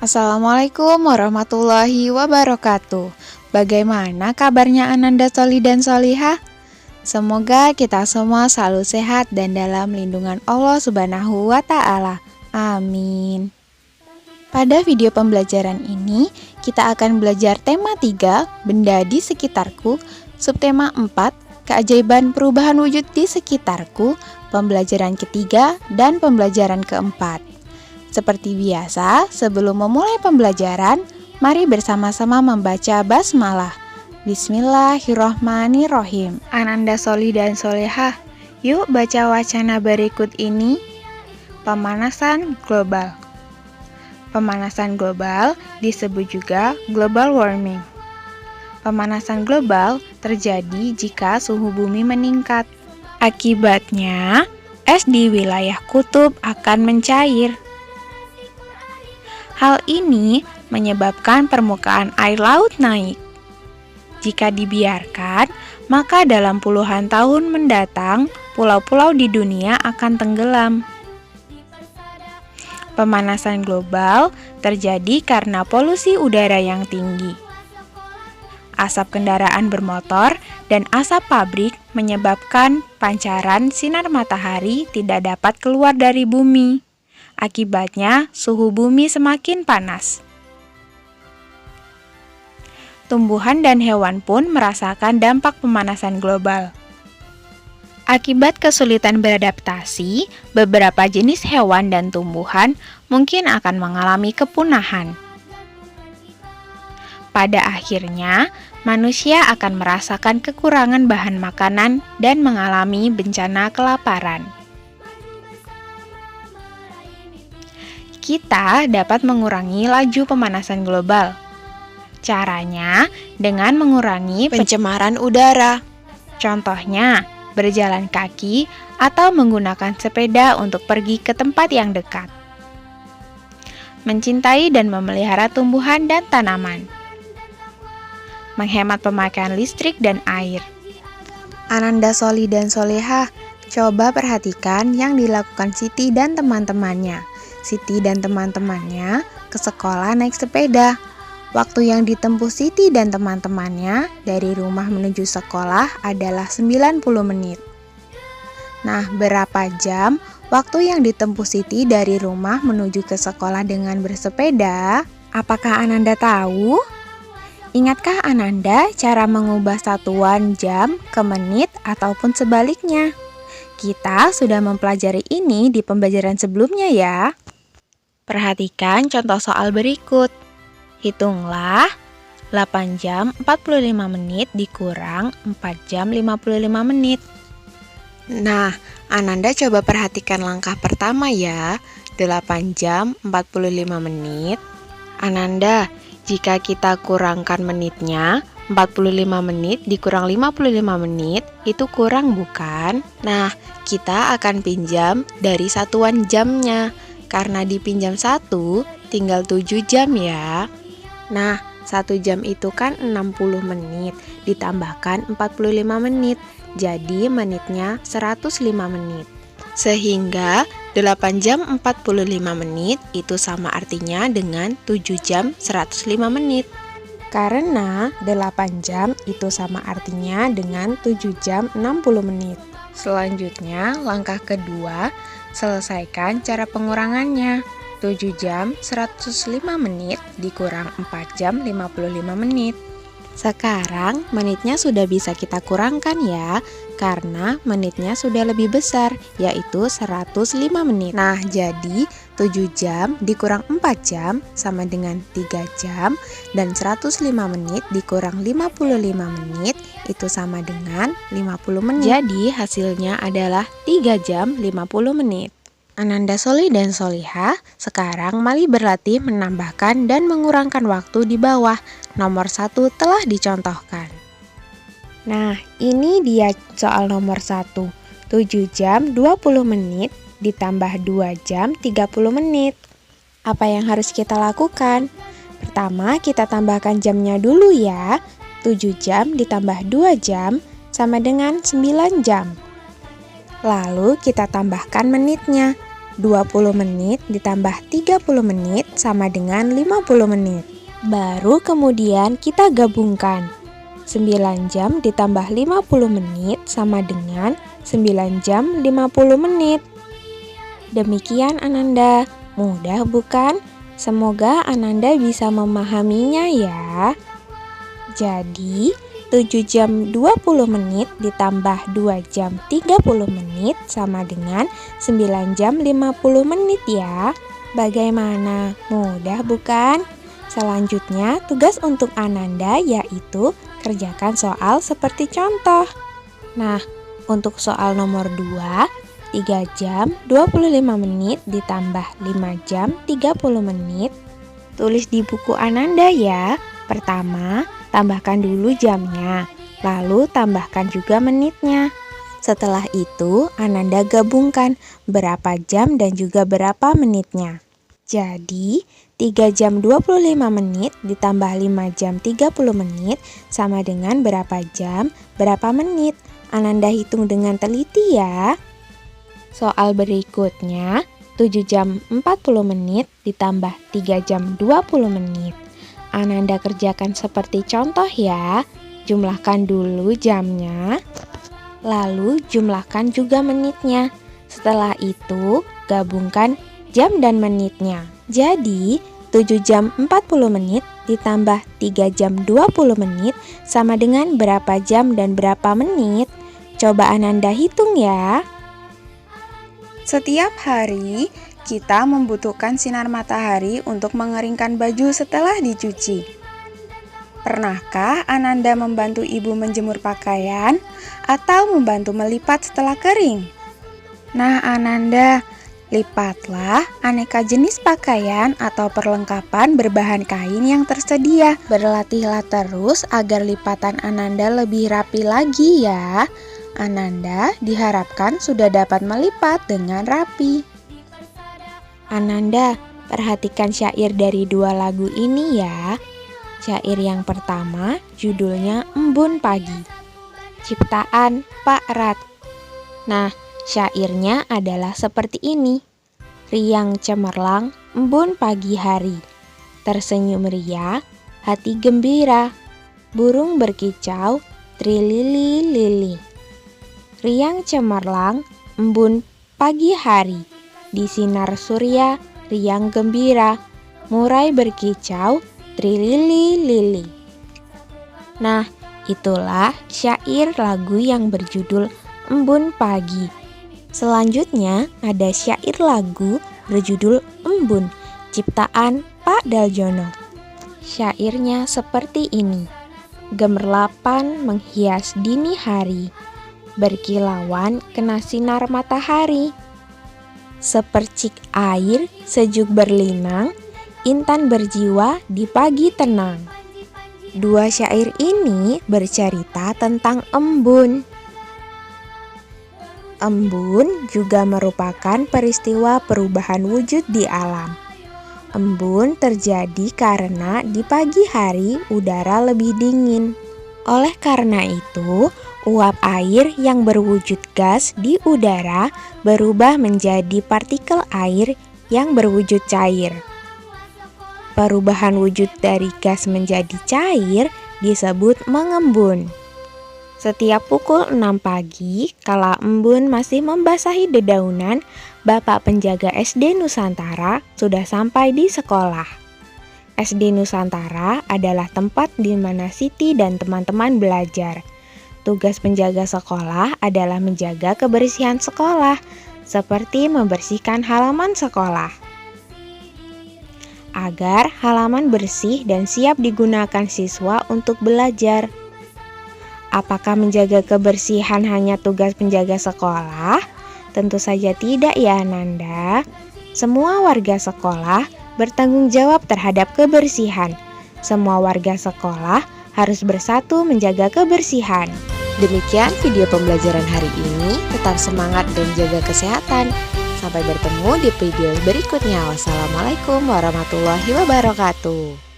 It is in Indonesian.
Assalamualaikum warahmatullahi wabarakatuh. Bagaimana kabarnya Ananda Soli dan Solihah? Semoga kita semua selalu sehat dan dalam lindungan Allah Subhanahu wa Ta'ala. Amin. Pada video pembelajaran ini, kita akan belajar tema 3, benda di sekitarku, subtema 4, keajaiban perubahan wujud di sekitarku, pembelajaran ketiga, dan pembelajaran keempat. Seperti biasa, sebelum memulai pembelajaran, mari bersama-sama membaca basmalah. Bismillahirrohmanirrohim. Ananda Soli dan Solihah, yuk baca wacana berikut ini. Pemanasan global. Pemanasan global disebut juga global warming. Pemanasan global terjadi jika suhu bumi meningkat. Akibatnya, es di wilayah kutub akan mencair. Hal ini menyebabkan permukaan air laut naik. Jika dibiarkan, maka dalam puluhan tahun mendatang, pulau-pulau di dunia akan tenggelam. Pemanasan global terjadi karena polusi udara yang tinggi. Asap kendaraan bermotor dan asap pabrik menyebabkan pancaran sinar matahari tidak dapat keluar dari bumi. Akibatnya, suhu bumi semakin panas. Tumbuhan dan hewan pun merasakan dampak pemanasan global. Akibat kesulitan beradaptasi, beberapa jenis hewan dan tumbuhan mungkin akan mengalami kepunahan. Pada akhirnya, manusia akan merasakan kekurangan bahan makanan dan mengalami bencana kelaparan. Kita dapat mengurangi laju pemanasan global. Caranya dengan mengurangi pencemaran udara. Contohnya, berjalan kaki atau menggunakan sepeda untuk pergi ke tempat yang dekat. Mencintai dan memelihara tumbuhan dan tanaman. Menghemat pemakaian listrik dan air. Ananda Soli dan Solihah, coba perhatikan yang dilakukan Siti dan teman-temannya. Siti dan teman-temannya ke sekolah naik sepeda. Waktu yang ditempuh Siti dan teman-temannya dari rumah menuju sekolah adalah 90 menit. Nah, berapa jam waktu yang ditempuh Siti dari rumah menuju ke sekolah dengan bersepeda? Apakah Ananda tahu? Ingatkah Ananda cara mengubah satuan jam ke menit ataupun sebaliknya? Kita sudah mempelajari ini di pembelajaran sebelumnya ya. Perhatikan contoh soal berikut. Hitunglah 8 jam 45 menit dikurang 4 jam 55 menit. Nah, Ananda coba perhatikan langkah pertama ya. 8 jam 45 menit. Ananda, jika kita kurangkan menitnya, 45 menit dikurang 55 menit, itu kurang bukan? Nah, kita akan pinjam dari satuan jamnya. Karena dipinjam 1, tinggal 7 jam ya. Nah, 1 jam itu kan 60 menit, ditambahkan 45 menit, jadi menitnya 105 menit. Sehingga 8 jam 45 menit itu sama artinya dengan 7 jam 105 menit. Karena 8 jam itu sama artinya dengan 7 jam 60 menit. Selanjutnya, langkah kedua, selesaikan cara pengurangannya. 7 jam 105 menit dikurang 4 jam 55 menit. Sekarang menitnya sudah bisa kita kurangkan ya, karena menitnya sudah lebih besar, yaitu 105 menit. Nah, jadi 7 jam dikurang 4 jam sama dengan 3 jam, dan 105 menit dikurang 55 menit itu sama dengan 50 menit. Jadi hasilnya adalah 3 jam 50 menit. Ananda Soli dan Solihah, sekarang mari berlatih menambahkan dan mengurangkan waktu di bawah. Nomor 1 telah dicontohkan. Nah, ini dia soal nomor 1. 7 jam 20 menit ditambah 2 jam 30 menit. Apa yang harus kita lakukan? Pertama, kita tambahkan jamnya dulu ya. 7 jam ditambah 2 jam sama dengan 9 jam. Lalu kita tambahkan menitnya. 20 menit ditambah 30 menit sama dengan 50 menit. Baru kemudian kita gabungkan. 9 jam ditambah 50 menit sama dengan 9 jam 50 menit. Demikian Ananda, mudah bukan? Semoga Ananda bisa memahaminya ya. Jadi 7 jam 20 menit ditambah 2 jam 30 menit sama dengan 9 jam 50 menit ya. Bagaimana? Mudah bukan? Selanjutnya tugas untuk Ananda yaitu kerjakan soal seperti contoh. Nah, untuk soal nomor 2, 3 jam 25 menit ditambah 5 jam 30 menit. Tulis di buku Ananda ya. Pertama, tambahkan dulu jamnya, lalu tambahkan juga menitnya. Setelah itu, Ananda gabungkan berapa jam dan juga berapa menitnya. Jadi, 3 jam 25 menit ditambah 5 jam 30 menit sama dengan berapa jam, berapa menit. Ananda hitung dengan teliti ya. Soal berikutnya, 7 jam 40 menit ditambah 3 jam 20 menit. Ananda kerjakan seperti contoh ya. Jumlahkan dulu jamnya, lalu jumlahkan juga menitnya. Setelah itu, gabungkan jam dan menitnya. Jadi, 7 jam 40 menit ditambah 3 jam 20 menit sama dengan berapa jam dan berapa menit? Coba Ananda hitung ya. Setiap hari, kita membutuhkan sinar matahari untuk mengeringkan baju setelah dicuci. Pernahkah Ananda membantu ibu menjemur pakaian atau membantu melipat setelah kering? Nah, Ananda, lipatlah aneka jenis pakaian atau perlengkapan berbahan kain yang tersedia. Berlatihlah terus agar lipatan Ananda lebih rapi lagi ya. Ananda diharapkan sudah dapat melipat dengan rapi. Ananda, perhatikan syair dari 2 lagu ini ya. Syair yang pertama judulnya Embun Pagi, ciptaan Pak Rat. Nah, syairnya adalah seperti ini. Riang cemerlang, embun pagi hari, tersenyum ria, hati gembira, burung berkicau, trilili-lili. Riang cemerlang, embun pagi hari, di sinar surya, riang gembira, murai berkicau, trilili-lili. Nah, itulah syair lagu yang berjudul Embun Pagi. Selanjutnya ada syair lagu berjudul Embun, ciptaan Pak Daljono. Syairnya seperti ini. Gemerlapan menghias dini hari, berkilauan kena sinar matahari. Sepercik air sejuk berlinang, intan berjiwa di pagi tenang. 2 syair ini bercerita tentang embun. Embun juga merupakan peristiwa perubahan wujud di alam. Embun terjadi karena di pagi hari udara lebih dingin. Oleh karena itu, uap air yang berwujud gas di udara berubah menjadi partikel air yang berwujud cair. Perubahan wujud dari gas menjadi cair disebut mengembun. Setiap pukul 6 pagi, kala embun masih membasahi dedaunan, Bapak penjaga SD Nusantara sudah sampai di sekolah. SD Nusantara adalah tempat di mana Siti dan teman-teman belajar. Tugas penjaga sekolah adalah menjaga kebersihan sekolah, seperti membersihkan halaman sekolah, agar halaman bersih dan siap digunakan siswa untuk belajar. Apakah menjaga kebersihan hanya tugas penjaga sekolah? Tentu saja tidak ya Ananda. Semua warga sekolah bertanggung jawab terhadap kebersihan. Semua warga sekolah harus bersatu menjaga kebersihan. Demikian video pembelajaran hari ini. Tetap semangat dan jaga kesehatan. Sampai bertemu di video berikutnya. Wassalamualaikum warahmatullahi wabarakatuh.